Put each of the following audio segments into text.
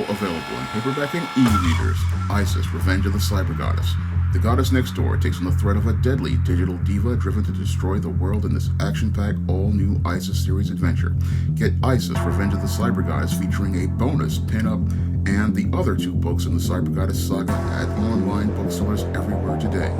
now available in paperback and e-readers. Isis, Revenge of the Cyber Goddess. The goddess next door takes on the threat of a deadly digital diva driven to destroy the world in this action-packed, all-new Isis series adventure. Get Isis, Revenge of the Cyber Goddess featuring a bonus pin-up and the other 2 books in the Cyber Goddess saga at online bookstores everywhere today.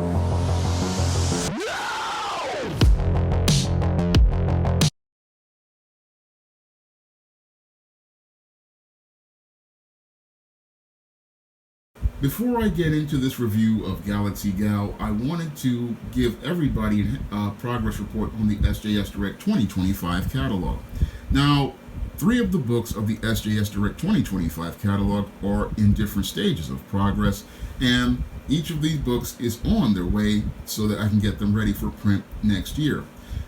Before I get into this review of Galaxy Gal, I wanted to give everybody a progress report on the SJS Direct 2025 catalog. Now, 3 of the books of the SJS Direct 2025 catalog are in different stages of progress, and each of these books is on their way so that I can get them ready for print next year.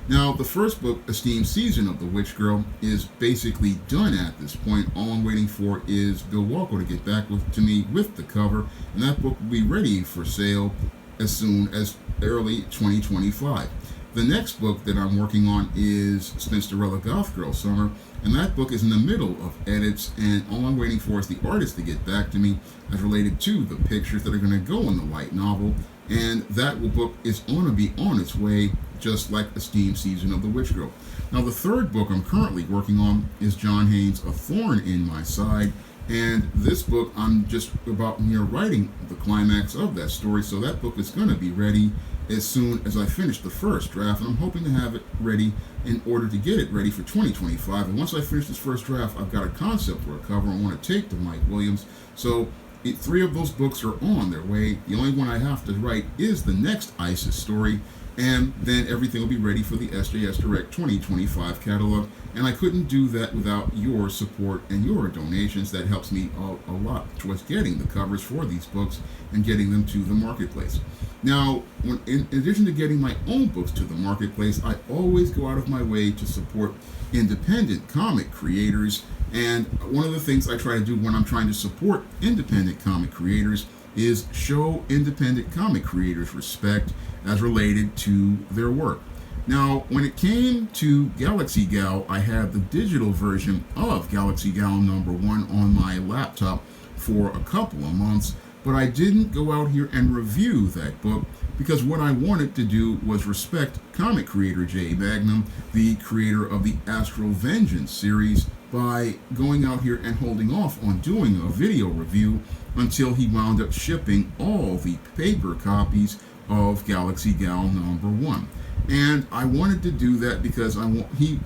Now, the first book, Esteemed Season of the Witch Girl, is basically done at this point. All I'm waiting for is Bill Walker to get back to me with the cover, and that book will be ready for sale as soon as early 2025. The next book that I'm working on is Spinsterella Goth Girl Summer, and that book is in the middle of edits, and all I'm waiting for is the artist to get back to me as related to the pictures that are going to go in the light novel, and that book is going to be on its way, just like Esteemed Season of the Witch Girl. Now, the third book I'm currently working on is John Haynes' A Thorn in My Side, and this book I'm just about near writing the climax of that story, so that book is going to be ready as soon as I finish the first draft, and I'm hoping to have it ready in order to get it ready for 2025. And once I finish this first draft, I've got a concept for a cover I want to take to Mike Williams. So 3 of those books are on their way. The only one I have to write is the next Isis story, and then everything will be ready for the SJS Direct 2025 catalog. And I couldn't do that without your support and your donations. That helps me a lot towards getting the covers for these books and getting them to the marketplace. Now, in addition to getting my own books to the marketplace, I always go out of my way to support independent comic creators. And one of the things I try to do when I'm trying to support independent comic creators is show independent comic creators respect as related to their work. Now, when it came to Galaxy Gal, I had the digital version of Galaxy Gal #1 on my laptop for a couple of months, but I didn't go out here and review that book because what I wanted to do was respect comic creator J Magnum, the creator of the Astral Vengeance series, by going out here and holding off on doing a video review until he wound up shipping all the paper copies of Galaxy Gal #1. And I wanted to do that because he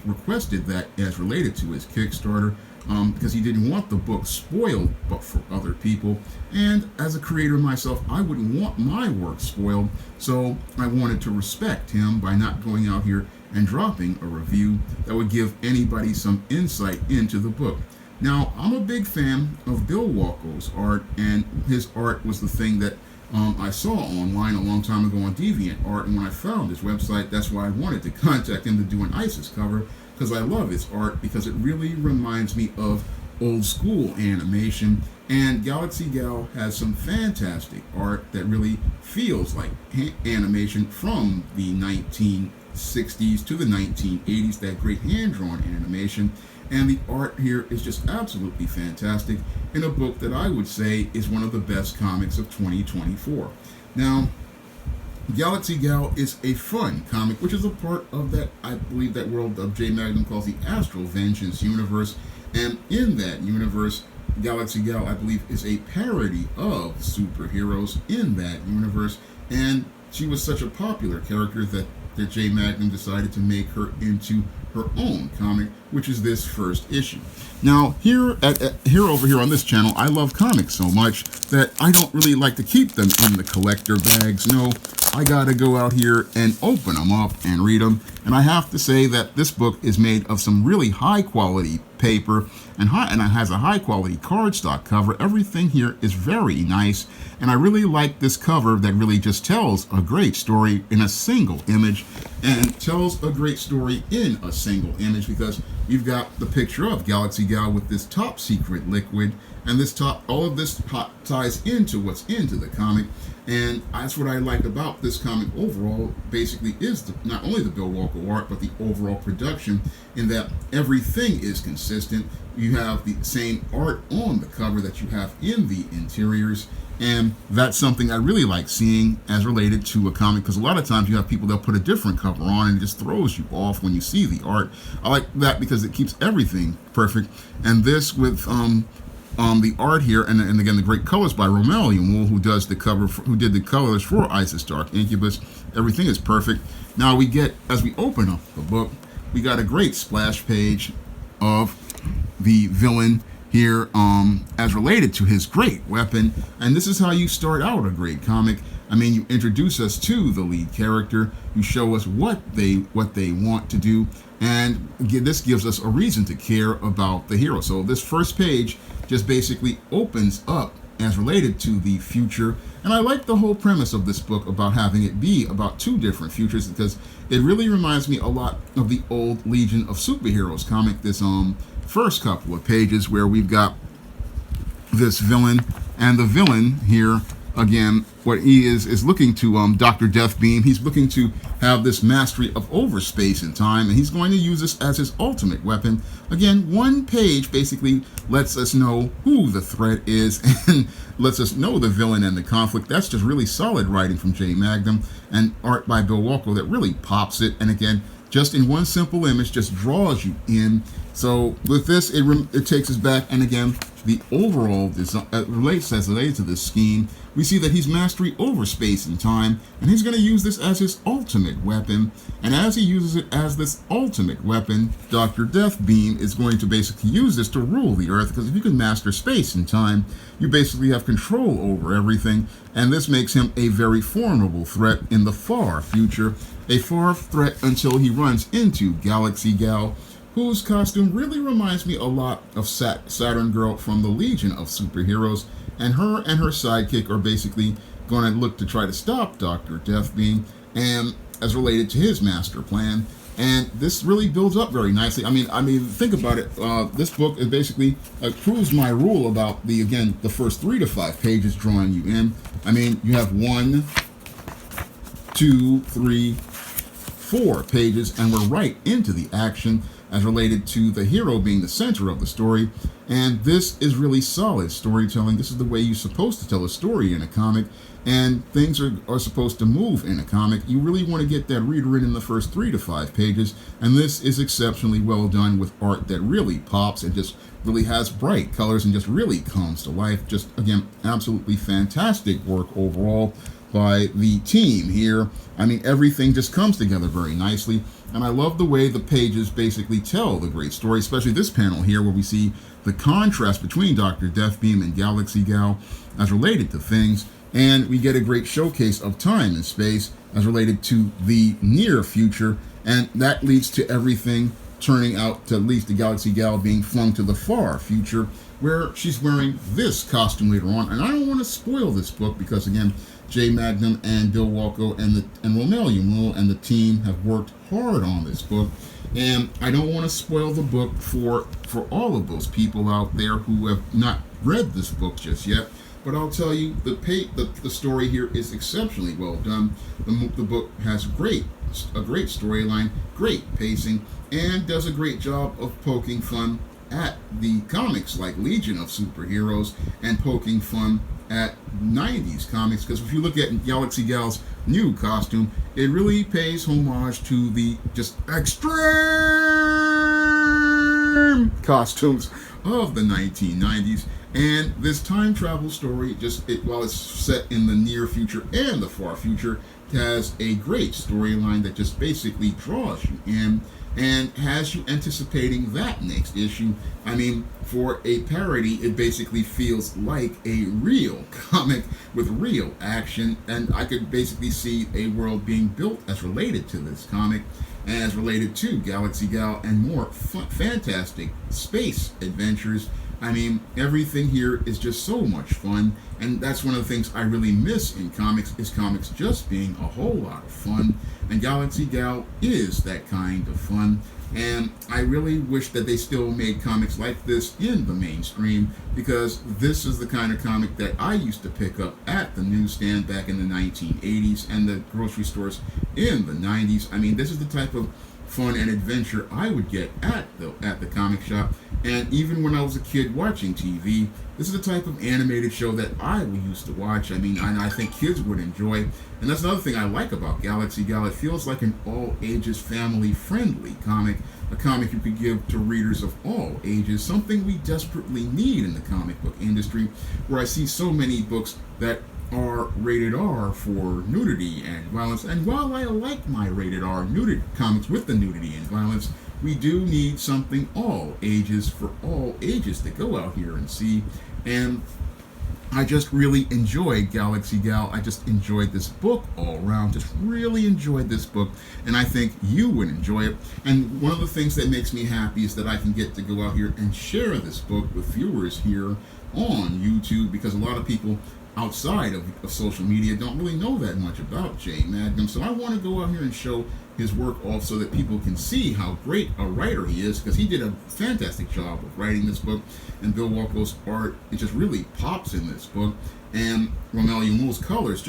requested that as related to his Kickstarter, because he didn't want the book spoiled but for other people. And as a creator myself, I wouldn't want my work spoiled, so I wanted to respect him by not going out here and dropping a review that would give anybody some insight into the book. Now, I'm a big fan of Bill Walko's art, and his art was the thing that I saw online a long time ago on DeviantArt, and when I found his website, that's why I wanted to contact him to do an Isis cover, because I love his art, because it really reminds me of old school animation, and Galaxy Gal has some fantastic art that really feels like animation from the 1960s to the 1980s, that great hand-drawn animation. And the art here is just absolutely fantastic in a book that I would say is one of the best comics of 2024. Now, Galaxy Gal is a fun comic, which is a part of that, I believe, that world of J Magnum calls the Astral Vengeance universe. And in that universe, Galaxy Gal, I believe, is a parody of superheroes in that universe. And she was such a popular character that J Magnum decided to make her into her own comic, which is this first issue. Now, over here on this channel, I love comics so much that I don't really like to keep them in the collector bags. No, I gotta go out here and open them up and read them. And I have to say that this book is made of some really high quality paper and it has a high quality cardstock cover. Everything here is very nice, and I really like this cover that really just tells a great story in a single image, and tells a great story in a single image, because you've got the picture of Galaxy Gal with this top secret liquid, and all of this ties into what's into the comic. And that's what I like about this comic overall, basically, is not only the Bill Walker art, but the overall production, in that everything is consistent. You have the same art on the cover that you have in the interiors. And that's something I really like seeing as related to a comic, because a lot of times you have people that put a different cover on and it just throws you off when you see the art. I like that because it keeps everything perfect. And this with the art here, and again the great colors by Romelian, who does the cover, who did the colors for Isis Dark Incubus. Everything is perfect. Now we get, as we open up the book, we got a great splash page of the villain here, as related to his great weapon. And this is how you start out a great comic. I mean, you introduce us to the lead character, you show us what they want to do, and this gives us a reason to care about the hero. So this first page just basically opens up as related to the future. And I like the whole premise of this book about having it be about two different futures, because it really reminds me a lot of the old Legion of Superheroes comic, this first couple of pages where we've got this villain, and the villain here, again, what he is looking to, Dr. Deathbeam, he's looking to have this mastery of over space and time, and he's going to use this as his ultimate weapon. Again, one page basically lets us know who the threat is and lets us know the villain and the conflict. That's just really solid writing from J. Magnum, and art by Bill Walker that really pops it, and again, just in one simple image, just draws you in. So with this, it takes us back, and again, the overall design related to this scheme. We see that he's mastery over space and time, and he's going to use this as his ultimate weapon. And as he uses it as this ultimate weapon, Dr. Deathbeam is going to basically use this to rule the Earth, because if you can master space and time, you basically have control over everything, and this makes him a very formidable threat in the far future, a far threat until he runs into Galaxy Gal, whose costume really reminds me a lot of Saturn Girl from the Legion of Superheroes, and her sidekick are basically going to look to try to stop Dr. Deathbeam, and as related to his master plan. And this really builds up very nicely. I mean, think about it. This book is basically proves my rule about the first 3 to 5 pages drawing you in. I mean, you have 1, 2, 3, 4 pages, and we're right into the action as related to the hero being the center of the story. And this is really solid storytelling. This is the way you're supposed to tell a story in a comic, and things are supposed to move in a comic. You really want to get that reader in the first 3 to 5 pages, and this is exceptionally well done with art that really pops and just really has bright colors and just really comes to life. Just, again, absolutely fantastic work overall by the team here. I mean, everything just comes together very nicely, and I love the way the pages basically tell the great story, especially this panel here where we see the contrast between Dr. Deathbeam and Galaxy Gal as related to things, and we get a great showcase of time and space as related to the near future, and that leads to everything turning out to at least the Galaxy Gal being flung to the far future, where she's wearing this costume later on. And I don't want to spoil this book because, again, J. Magnum and Bill Walko and Romelian and the team have worked hard on this book, and I don't want to spoil the book for all of those people out there who have not read this book just yet. But I'll tell you, the story here is exceptionally well done. The book has a great storyline, great pacing, and does a great job of poking fun at the comics like Legion of Superheroes and poking fun at 90s comics, because if you look at Galaxy Gal's new costume, it really pays homage to the just extreme costumes of the 1990s. And this time travel story, while it's set in the near future and the far future, has a great storyline that just basically draws you in and has you anticipating that next issue. I mean, for a parody, it basically feels like a real comic with real action, and I could basically see a world being built as related to this comic, as related to Galaxy Gal and more fantastic space adventures. I mean, everything here is just so much fun, and that's one of the things I really miss in comics, is comics just being a whole lot of fun, and Galaxy Gal is that kind of fun, and I really wish that they still made comics like this in the mainstream, because this is the kind of comic that I used to pick up at the newsstand back in the 1980s and the grocery stores in the 90s. I mean, this is the type of fun and adventure I would get at the comic shop. And even when I was a kid watching TV, this is the type of animated show that I used to watch. I mean, I think kids would enjoy. And that's another thing I like about Galaxy Gal. It feels like an all-ages, family-friendly comic. A comic you could give to readers of all ages. Something we desperately need in the comic book industry, where I see so many books that are rated R for nudity and violence. And while I like my rated R nudity comics with the nudity and violence, we do need something all ages for all ages to go out here and see. And I just really enjoyed Galaxy Gal. I just enjoyed this book all around. Just really enjoyed this book, and I think you would enjoy it. And one of the things that makes me happy is that I can get to go out here and share this book with viewers here on YouTube, because a lot of people outside of social media don't really know that much about Jay Magnum. So I want to go out here and show his work off so that people can see how great a writer he is, because he did a fantastic job of writing this book. And Bill Walko's art, it just really pops in this book. And Romel Yumul's colors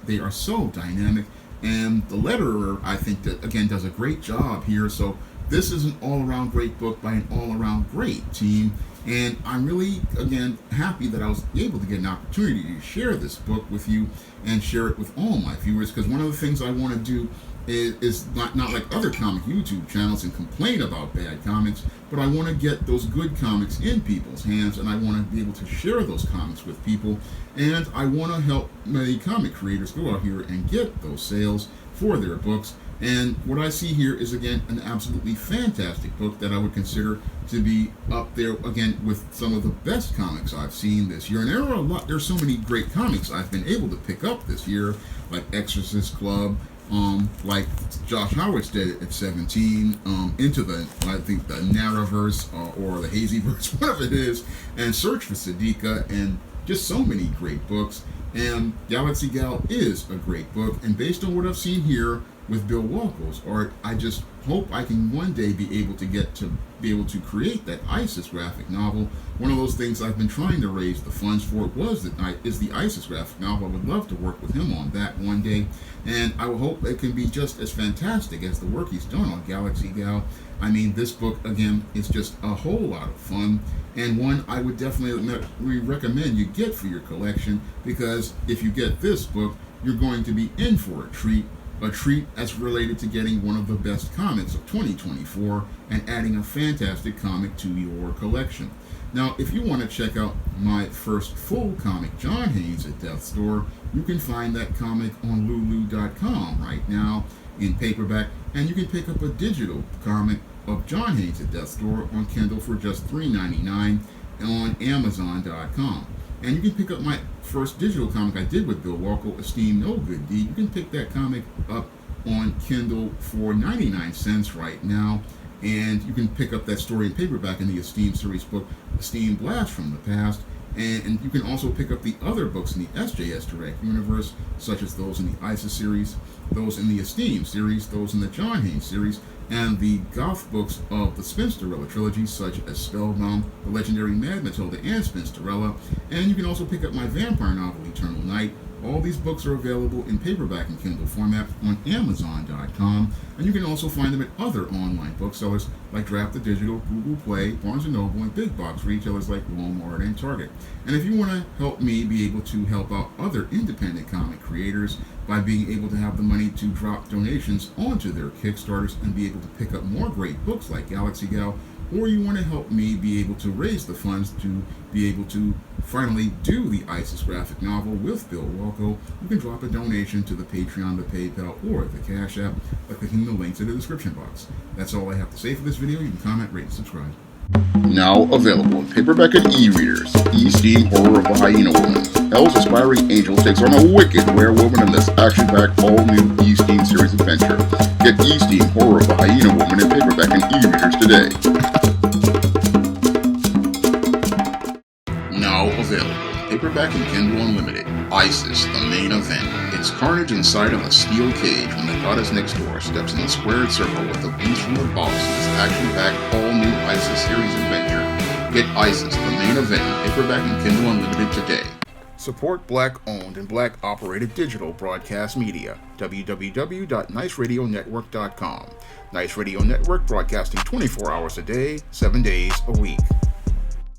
they are so dynamic. And the letterer, I think, that again does a great job here. So this is an all-around great book by an all-around great team. And I'm really, again, happy that I was able to get an opportunity to share this book with you and share it with all my viewers, because one of the things I want to do is not like other comic YouTube channels and complain about bad comics, but I want to get those good comics in people's hands, and I want to be able to share those comics with people, and I want to help many comic creators go out here and get those sales for their books. And what I see here is, again, an absolutely fantastic book that I would consider to be up there, again, with some of the best comics I've seen this year. And there's so many great comics I've been able to pick up this year, like Exorcist Club, like Josh Howard's did at 17, into the Narraverse, or the Hazyverse, whatever it is, and Search for Siddiqa, and just so many great books. And Galaxy Gal is a great book, and based on what I've seen here with Bill Walko's art, I just hope I can one day be able to create that ISIS graphic novel. One of those things I've been trying to raise the funds for is the ISIS graphic novel. I would love to work with him on that one day, and I hope it can be just as fantastic as the work he's done on Galaxy Gal. I mean, this book, again, is just a whole lot of fun, and one I would definitely recommend you get for your collection, because if you get this book, you're going to be in for a treat that's related to getting one of the best comics of 2024 and adding a fantastic comic to your collection. Now, if you want to check out my first full comic, John Haynes at Death's Door, you can find that comic on Lulu.com right now in paperback, and you can pick up a digital comic of John Haynes at Death's Door on Kindle for just $3.99 on Amazon.com. And you can pick up my first digital comic I did with Bill Walko, Esteem No Good Deed. You can pick that comic up on Kindle for 99 cents right now. And you can pick up that story in paperback in the Esteem series book, Esteem Blast from the Past. And you can also pick up the other books in the SJS Direct universe, such as those in the ISIS series, those in the Esteem series, those in the John Haynes series, and the goth books of the Spinsterella trilogy, such as Spellbound, The Legendary Mad Matilda, and Spinsterella. And you can also pick up my vampire novel, Eternal Night. All these books are available in paperback and Kindle format on Amazon.com, and you can also find them at other online booksellers like Draft the Digital, Google Play, Barnes & Noble, and big box retailers like Walmart and Target. And if you want to help me be able to help out other independent comic creators by being able to have the money to drop donations onto their Kickstarters and be able to pick up more great books like Galaxy Gal, or you want to help me be able to raise the funds to be able to finally do the ISIS graphic novel with Bill Walko, you can drop a donation to the Patreon, the PayPal, or the Cash App by clicking the links in the description box. That's all I have to say for this video. You can comment, rate, and subscribe. Now available in paperback and e-readers, Esteem Horror of the Hyena Woman. Hell's aspiring angel takes on a wicked werewolf in this action-packed all-new Esteem series adventure. Get Esteem Horror of the Hyena Woman in paperback and e-readers today. Now available, paperback and Kindle Unlimited, ISIS, the main event. It's carnage inside of a steel cage when the goddess next door steps in the squared circle with the beast from the boss in this action-packed all-new ISIS series adventure. Get ISIS, the main event, paperback and Kindle Unlimited today. Support Black-owned and Black-operated digital broadcast media. www.niceradionetwork.com. Nice Radio Network, broadcasting 24 hours a day, 7 days a week.